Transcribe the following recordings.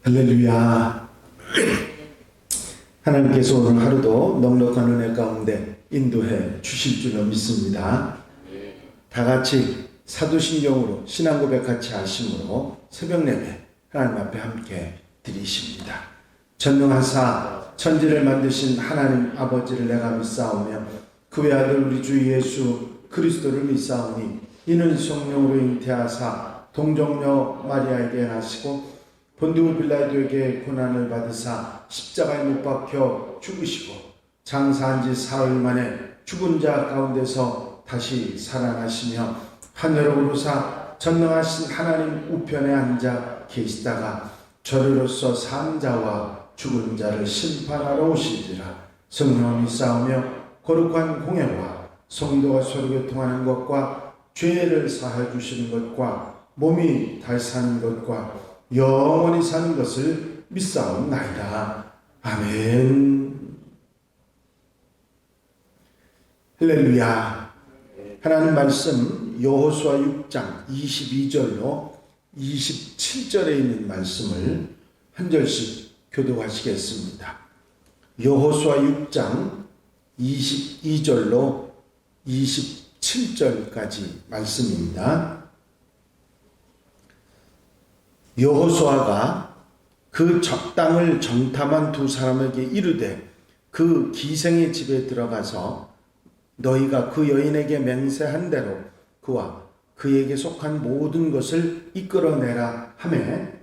할렐루야. 하나님께서 오늘 하루도 넉넉한 은혜 가운데 인도해 주실 줄로 믿습니다. 다 같이 사도신경으로 신앙 고백 같이 하심으로 새벽 예배 하나님 앞에 함께 드리십니다. 전능하사 천지를 만드신 하나님 아버지를 내가 믿사오며 그 외아들 우리 주 예수 그리스도를 믿사오니 이는 성령으로 잉태하사 동정녀 마리아에게 나시고 본디오 빌라도에게 고난을 받으사 십자가에 못 박혀 죽으시고 장사한 지 사흘 만에 죽은 자 가운데서 다시 살아나시며 하늘로 오르사 전능하신 하나님 우편에 앉아 계시다가 저리로서 산 자와 죽은 자를 심판하러 오시리라. 성령을 믿사오며 거룩한 공예와 성도가 서로 교통하는 것과 죄를 사하여 주시는 것과 몸이 달사는 것과 영원히 사는 것을 믿사옵나이다. 아멘. 할렐루야. 하나님 말씀 여호수아 6장 22절로 27절에 있는 말씀을 한 절씩 교독하시겠습니다. 여호수아 6장 22절로 27절까지 말씀입니다. 여호수아가 그 땅을 정탐한 두 사람에게 이르되 그 기생의 집에 들어가서 너희가 그 여인에게 맹세한 대로 그와 그에게 속한 모든 것을 이끌어내라 하매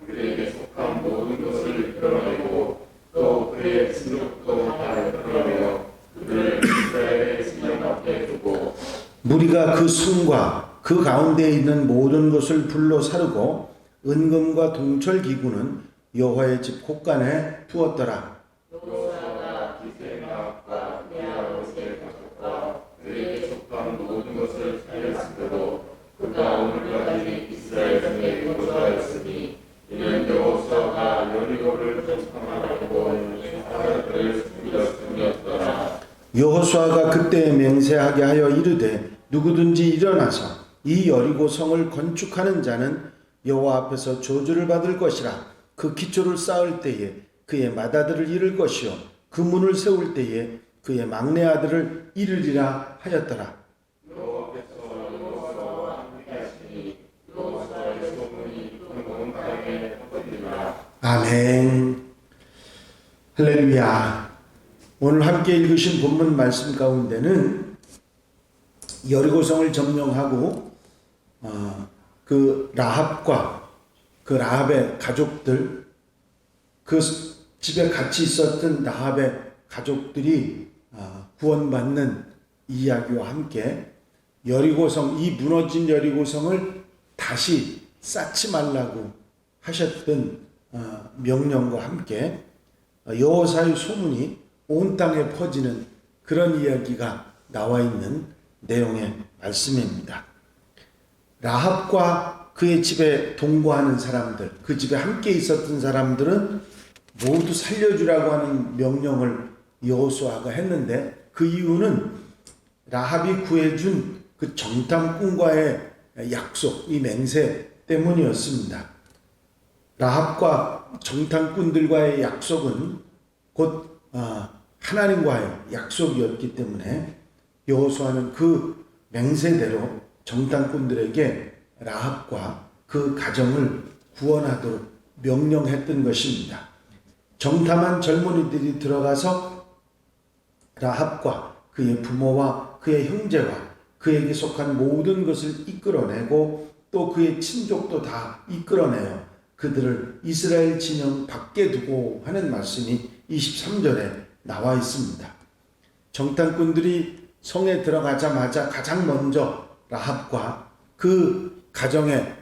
그에게 속한 모든 것을 이끌어내고 또 그의 친족도 다 이끌어내어 그를 이스라엘의 신령 앞에 두고 무리가 그 성과 그 가운데 있는 모든 것을 불로 사르고 은금과 동철 기구는 여호와의 집 곳간에 두었더라. 여호수아가 기생과 그의 아버지의 가족과 그에게 속한 모든 것을 살렸으므로 그가 오늘까지 이스라엘 중에 거주하였으니 이는 여호수아가 여리고를 정탐하려고 하는 사람들을 숨겼음이었더라. 여호수아가 그때 맹세하게 하여 이르되 누구든지 일어나서 이 여리고 성을 건축하는 자는 여호와 앞에서 저주를 받을 것이라. 그 기초를 쌓을 때에 그의 맏아들을 잃을 것이요 그 문을 세울 때에 그의 막내 아들을 잃으리라 하였더라. 여호와께서 여호수아와 함께하시니 여호수아의 소문이 온 땅에 퍼지리라. 아멘. 할렐루야. 오늘 함께 읽으신 본문 말씀 가운데는 여리고성을 점령하고 그 라합과 그 라합의 가족들, 그 집에 같이 있었던 라합의 가족들이 구원받는 이야기와 함께 여리고성, 이 무너진 여리고성을 다시 쌓지 말라고 하셨던 명령과 함께 여호사의 소문이 온 땅에 퍼지는 그런 이야기가 나와 있는 내용의 말씀입니다. 라합과 그의 집에 동거하는 사람들, 그 집에 함께 있었던 사람들은 모두 살려주라고 하는 명령을 여호수아가 했는데 그 이유는 라합이 구해준 그 정탐꾼과의 약속, 이 맹세 때문이었습니다. 라합과 정탐꾼들과의 약속은 곧 하나님과의 약속이었기 때문에 여호수아는 그 맹세대로 정탐꾼들에게 라합과 그 가정을 구원하도록 명령했던 것입니다. 정탐한 젊은이들이 들어가서 라합과 그의 부모와 그의 형제와 그에게 속한 모든 것을 이끌어내고 또 그의 친족도 다 이끌어내어 그들을 이스라엘 진영 밖에 두고 하는 말씀이 23절에 나와 있습니다. 정탐꾼들이 성에 들어가자마자 가장 먼저 라합과 그 가정에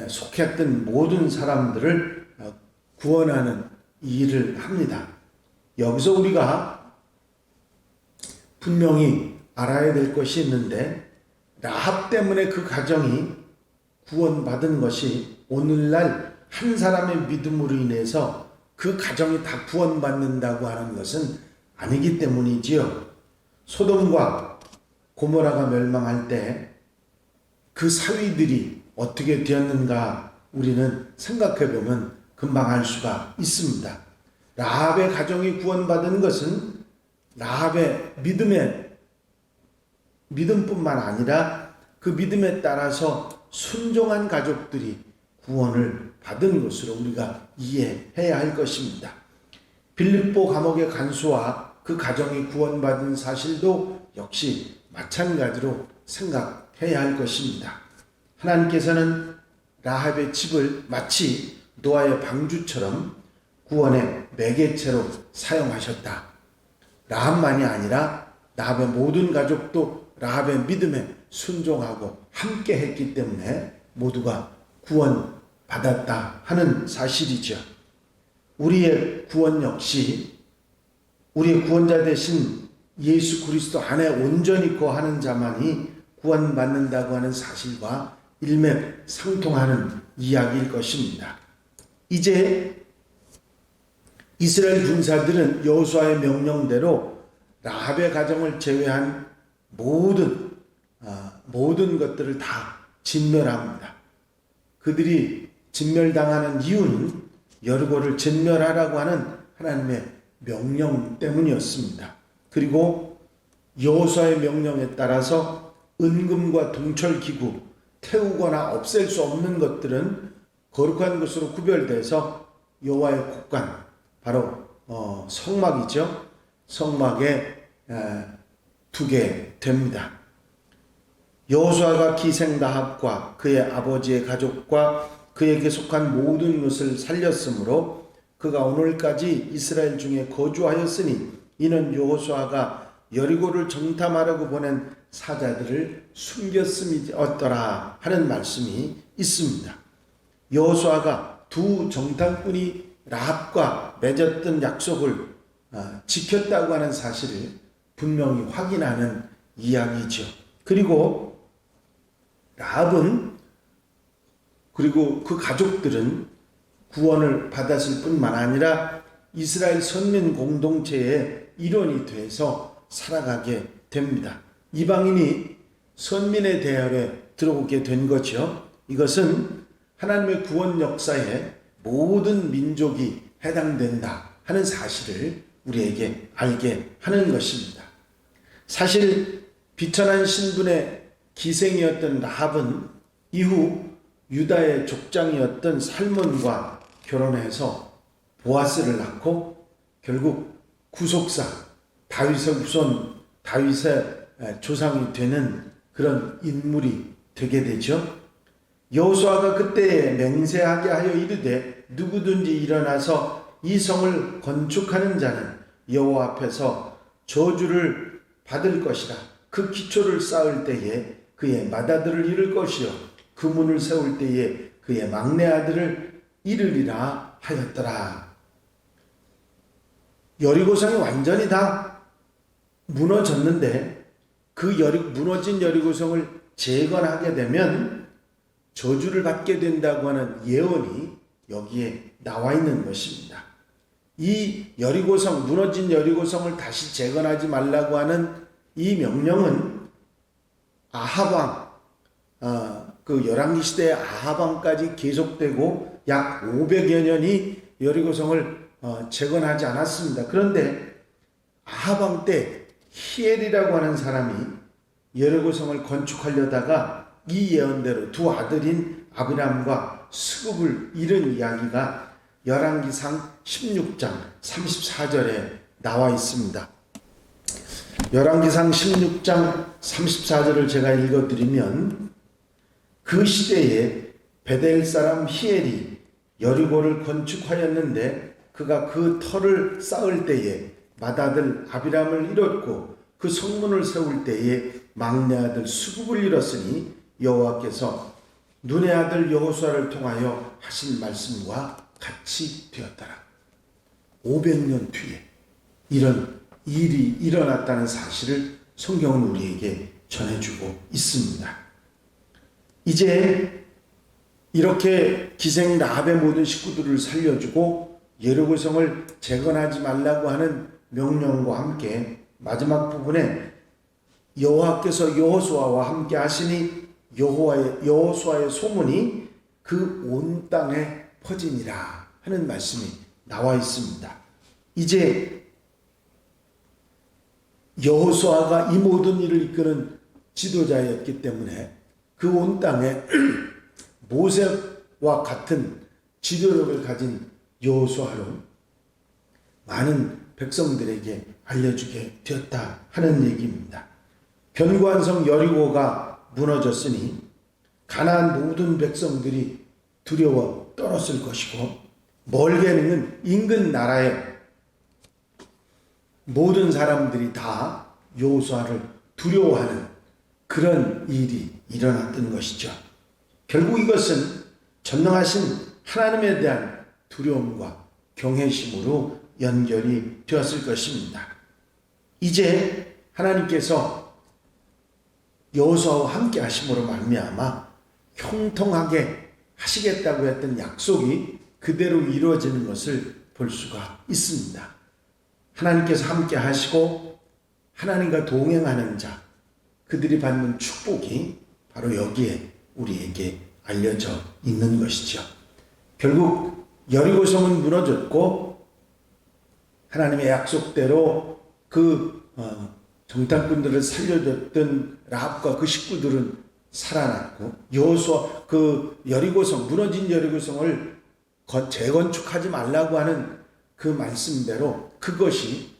속했던 모든 사람들을 구원하는 일을 합니다. 여기서 우리가 분명히 알아야 될 것이 있는데 라합 때문에 그 가정이 구원받은 것이 오늘날 한 사람의 믿음으로 인해서 그 가정이 다 구원받는다고 하는 것은 아니기 때문이지요. 소돔과 고모라가 멸망할 때 그 사위들이 어떻게 되었는가 우리는 생각해 보면 금방 알 수가 있습니다. 라합의 가정이 구원받은 것은 라합의 믿음뿐만 아니라 그 믿음에 따라서 순종한 가족들이 구원을 받은 것으로 우리가 이해해야 할 것입니다. 빌립보 감옥의 간수와 그 가정이 구원받은 사실도 역시 마찬가지로 생각해야 할 것입니다. 하나님께서는 라합의 집을 마치 노아의 방주처럼 구원의 매개체로 사용하셨다. 라합만이 아니라 라합의 모든 가족도 라합의 믿음에 순종하고 함께 했기 때문에 모두가 구원받았다 하는 사실이죠. 우리의 구원 역시 우리의 구원자 되신 예수 그리스도 안에 온전히 거하는 자만이 구원받는다고 하는 사실과 일맥상통하는 이야기일 것입니다. 이제 이스라엘 군사들은 여호수아의 명령대로 라합의 가정을 제외한 모든 것들을 다 진멸합니다. 그들이 진멸당하는 이유는 여리고를 진멸하라고 하는 하나님의 명령 때문이었습니다. 그리고 여호수아의 명령에 따라서 은금과 동철기구, 태우거나 없앨 수 없는 것들은 거룩한 것으로 구별돼서 여호와의 곳간, 바로 성막이죠. 성막에 두게 됩니다. 여호수아가 기생 라합과 그의 아버지의 가족과 그에게 속한 모든 것을 살렸으므로 그가 오늘까지 이스라엘 중에 거주하였으니 이는 여호수아가 여리고를 정탐하려고 보낸 사자들을 숨겼음이었더라 하는 말씀이 있습니다. 여호수아가 두 정탐꾼이 라합과 맺었던 약속을 지켰다고 하는 사실을 분명히 확인하는 이야기죠. 그리고 라합은 그리고 그 가족들은 구원을 받았을 뿐만 아니라 이스라엘 선민 공동체의 일원이 돼서 살아가게 됩니다. 이방인이 선민의 대열에 들어오게 된 거죠. 이것은 하나님의 구원 역사에 모든 민족이 해당된다 하는 사실을 우리에게 알게 하는 것입니다. 사실 비천한 신분의 기생이었던 라합은 이후 유다의 족장이었던 살몬과 결혼해서 보아스를 낳고 결국 구속사 다윗의 후손 다윗의 조상이 되는 그런 인물이 되게 되죠. 여호수아가 그때에 맹세하게 하여 이르되 누구든지 일어나서 이 성을 건축하는 자는 여호와 앞에서 저주를 받을 것이라. 그 기초를 쌓을 때에 그의 맏아들을 잃을 것이요 그 문을 세울 때에 그의 막내 아들을 잃으리라 하였더라. 여리고성이 완전히 다 무너졌는데 그 무너진 여리고성을 재건하게 되면 저주를 받게 된다고 하는 예언이 여기에 나와 있는 것입니다. 이 여리고성, 무너진 여리고성을 다시 재건하지 말라고 하는 이 명령은 아하방, 그 열왕기 시대의 아하방까지 계속되고 약 500여 년이 여리고성을 재건하지 않았습니다. 그런데 아하방 때 히엘이라고 하는 사람이 여리고성을 건축하려다가 이 예언대로 두 아들인 아비람과 스굽을 잃은 이야기가 열왕기상 16장 34절에 나와 있습니다. 열왕기상 16장 34절을 제가 읽어드리면 그 시대에 베델 사람 히엘이 여리고를 건축하였는데 그가 그 터를 쌓을 때에 맏아들 아비람을 잃었고 그 성문을 세울 때에 막내 아들 수굽을 잃었으니 여호와께서 눈의 아들 여호수아를 통하여 하신 말씀과 같이 되었더라. 500년 뒤에 이런 일이 일어났다는 사실을 성경은 우리에게 전해주고 있습니다. 이제 이렇게 기생 라합의 모든 식구들을 살려주고 여리고성을 재건하지 말라고 하는 명령과 함께 마지막 부분에 여호와께서 여호수아와 함께 하시니 여호수아의 소문이 그 온 땅에 퍼지니라 하는 말씀이 나와 있습니다. 이제 여호수아가 이 모든 일을 이끄는 지도자였기 때문에 그 온 땅에 모세와 같은 지도력을 가진 여호수아로 많은 백성들에게 알려주게 되었다 하는 얘기입니다. 견고한 성 여리고가 무너졌으니 가나안 모든 백성들이 두려워 떨었을 것이고, 멀게는 인근 나라의 모든 사람들이 다 여호수아를 두려워하는 그런 일이 일어났던 것이죠. 결국 이것은 전능하신 하나님에 대한 두려움과 경외심으로 연결이 되었을 것입니다. 이제 하나님께서 여호수아와 함께 하심으로 말미암아 형통하게 하시겠다고 했던 약속이 그대로 이루어지는 것을 볼 수가 있습니다. 하나님께서 함께 하시고 하나님과 동행하는 자, 그들이 받는 축복이 바로 여기에 우리에게 알려져 있는 것이죠. 결국 여리고성은 무너졌고 하나님의 약속대로 그 정탐꾼들을 살려줬던 라합과 그 식구들은 살아났고, 여호수아 그 여리고성, 무너진 여리고성을 재건축하지 말라고 하는 그 말씀대로 그것이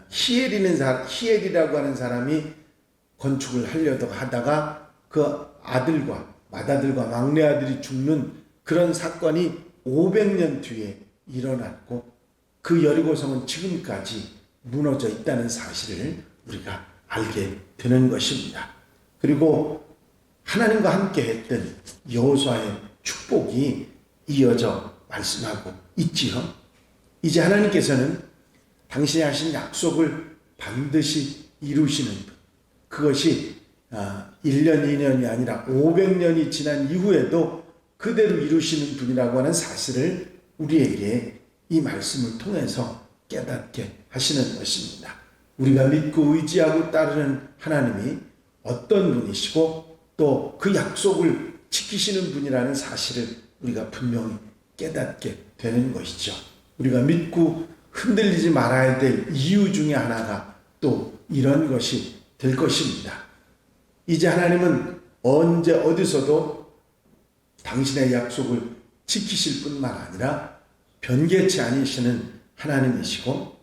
히엘이라고 하는 사람이 건축을 하려고 하다가 그 아들과 맏아들과 막내 아들이 죽는 그런 사건이 500년 뒤에 일어났고, 그 여리고성은 지금까지 무너져 있다는 사실을 우리가 알게 되는 것입니다. 그리고 하나님과 함께 했던 여호수아의 축복이 이어져 말씀하고 있지요. 이제 하나님께서는 당신이 하신 약속을 반드시 이루시는 분, 그것이 1년, 2년이 아니라 500년이 지난 이후에도 그대로 이루시는 분이라고 하는 사실을 우리에게 이 말씀을 통해서 깨닫게 하시는 것입니다. 우리가 믿고 의지하고 따르는 하나님이 어떤 분이시고 또 그 약속을 지키시는 분이라는 사실을 우리가 분명히 깨닫게 되는 것이죠. 우리가 믿고 흔들리지 말아야 될 이유 중에 하나가 또 이런 것이 될 것입니다. 이제 하나님은 언제 어디서도 당신의 약속을 지키실 뿐만 아니라 변개치 않으시는 하나님이시고,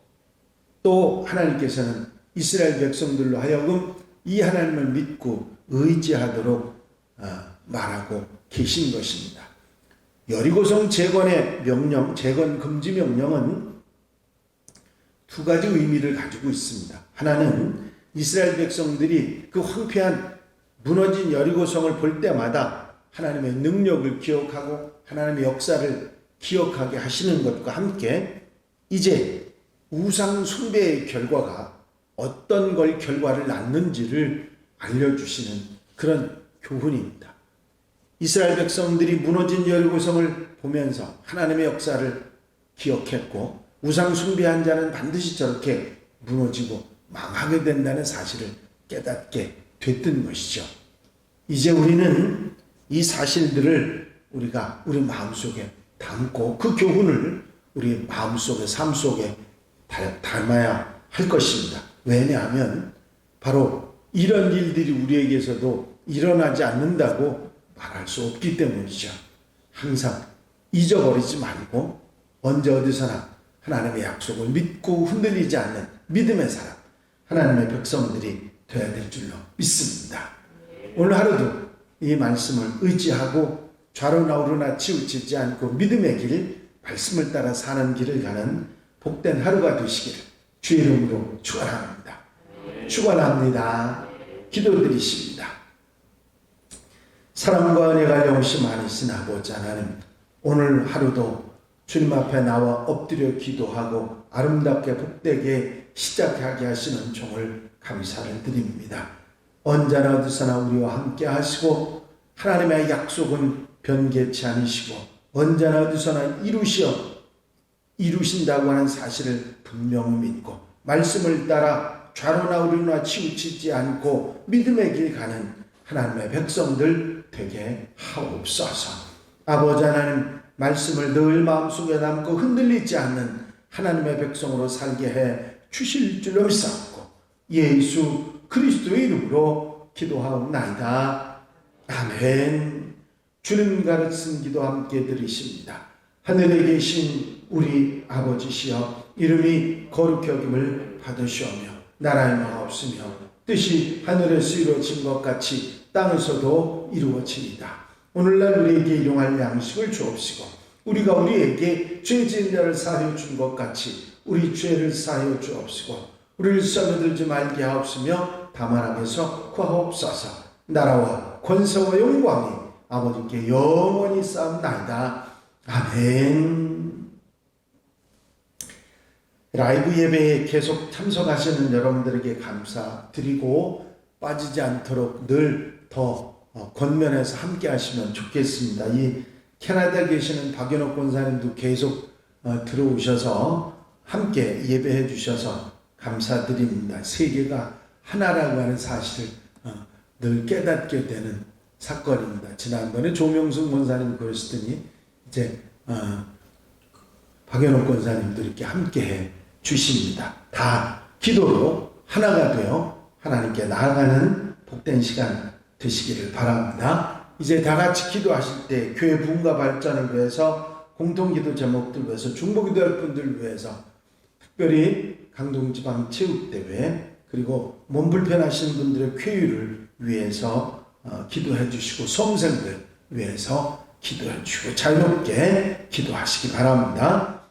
또 하나님께서는 이스라엘 백성들로 하여금 이 하나님을 믿고 의지하도록 말하고 계신 것입니다. 여리고성 재건의 명령, 재건 금지 명령은 두 가지 의미를 가지고 있습니다. 하나는 이스라엘 백성들이 그 황폐한 무너진 여리고성을 볼 때마다 하나님의 능력을 기억하고 하나님의 역사를 기억하게 하시는 것과 함께 이제 우상 숭배의 결과가 어떤 걸 결과를 낳는지를 알려주시는 그런 교훈입니다. 이스라엘 백성들이 무너진 여리고성을 보면서 하나님의 역사를 기억했고, 우상 숭배한 자는 반드시 저렇게 무너지고 망하게 된다는 사실을 깨닫게 됐던 것이죠. 이제 우리는 이 사실들을 우리가 우리 마음속에 담고 그 교훈을 우리 마음속에, 삶 속에 담아야 할 것입니다. 왜냐하면 바로 이런 일들이 우리에게서도 일어나지 않는다고 말할 수 없기 때문이죠. 항상 잊어버리지 말고 언제 어디서나 하나님의 약속을 믿고 흔들리지 않는 믿음의 사람, 하나님의 백성들이 되어야 될 줄로 믿습니다. 오늘 하루도 이 말씀을 의지하고 좌로나 우로나 치우치지 않고 믿음의 길, 말씀을 따라 사는 길을 가는 복된 하루가 되시기를 주의 이름으로 축원합니다. 축원합니다. 기도드리십니다. 사랑과 은혜가 영시 많으신 아버지 하나님, 오늘 하루도 주님 앞에 나와 엎드려 기도하고 아름답게 복되게 시작하게 하시는 종을 감사를 드립니다. 언제나 어디서나 우리와 함께 하시고 하나님의 약속은 변개치 않으시고 언제나 어디서나 이루신다고 하는 사실을 분명히 믿고 말씀을 따라 좌로나 우로나 치우치지 않고 믿음의 길 가는 하나님의 백성들 되게 하옵소서. 아버지 하나님, 말씀을 늘 마음속에 남고 흔들리지 않는 하나님의 백성으로 살게 해 주실 줄로 믿사옵고 예수 그리스도의 이름으로 기도하옵나이다. 아멘. 주님 가르친 기도 함께 들으십니다. 하늘에 계신 우리 아버지시여, 이름이 거룩히 여김을 받으시오며 나라의 마옵시며 뜻이 하늘에서 이루어진 것 같이 땅에서도 이루어지이다. 오늘날 우리에게 일용할 양식을 주옵시고 우리가 우리에게 죄 지은 자를 사하여 준 것 같이 우리 죄를 사하여 주옵시고 우리를 시험에 들지 말게 하옵시며 다만 악에서 구하옵소서. 나라와 권세와 영광이 아버지께 영원히 쌓옵나이다. 아멘. 라이브 예배에 계속 참석하시는 여러분들에게 감사드리고 빠지지 않도록 늘 더 권면해서 함께 하시면 좋겠습니다. 이 캐나다에 계시는 박연옥 권사님도 계속 들어오셔서 함께 예배해 주셔서 감사드립니다. 세계가 하나라고 하는 사실을 늘 깨닫게 되는 사건입니다. 지난번에 조명숙 권사님 그러시더니 이제 박연옥 권사님도 이렇게 함께 해 주십니다. 다 기도로 하나가 되어 하나님께 나아가는 복된 시간 되시기를 바랍니다. 이제 다 같이 기도하실 때 교회 부흥과 발전을 위해서 공통기도 제목들 위해서 중보기도할 분들 위해서 특별히 강동지방체육대회 그리고 몸 불편하신 분들의 쾌유를 위해서 기도해 주시고 수험생들 위해서 기도해 주시고 자유롭게 기도하시기 바랍니다.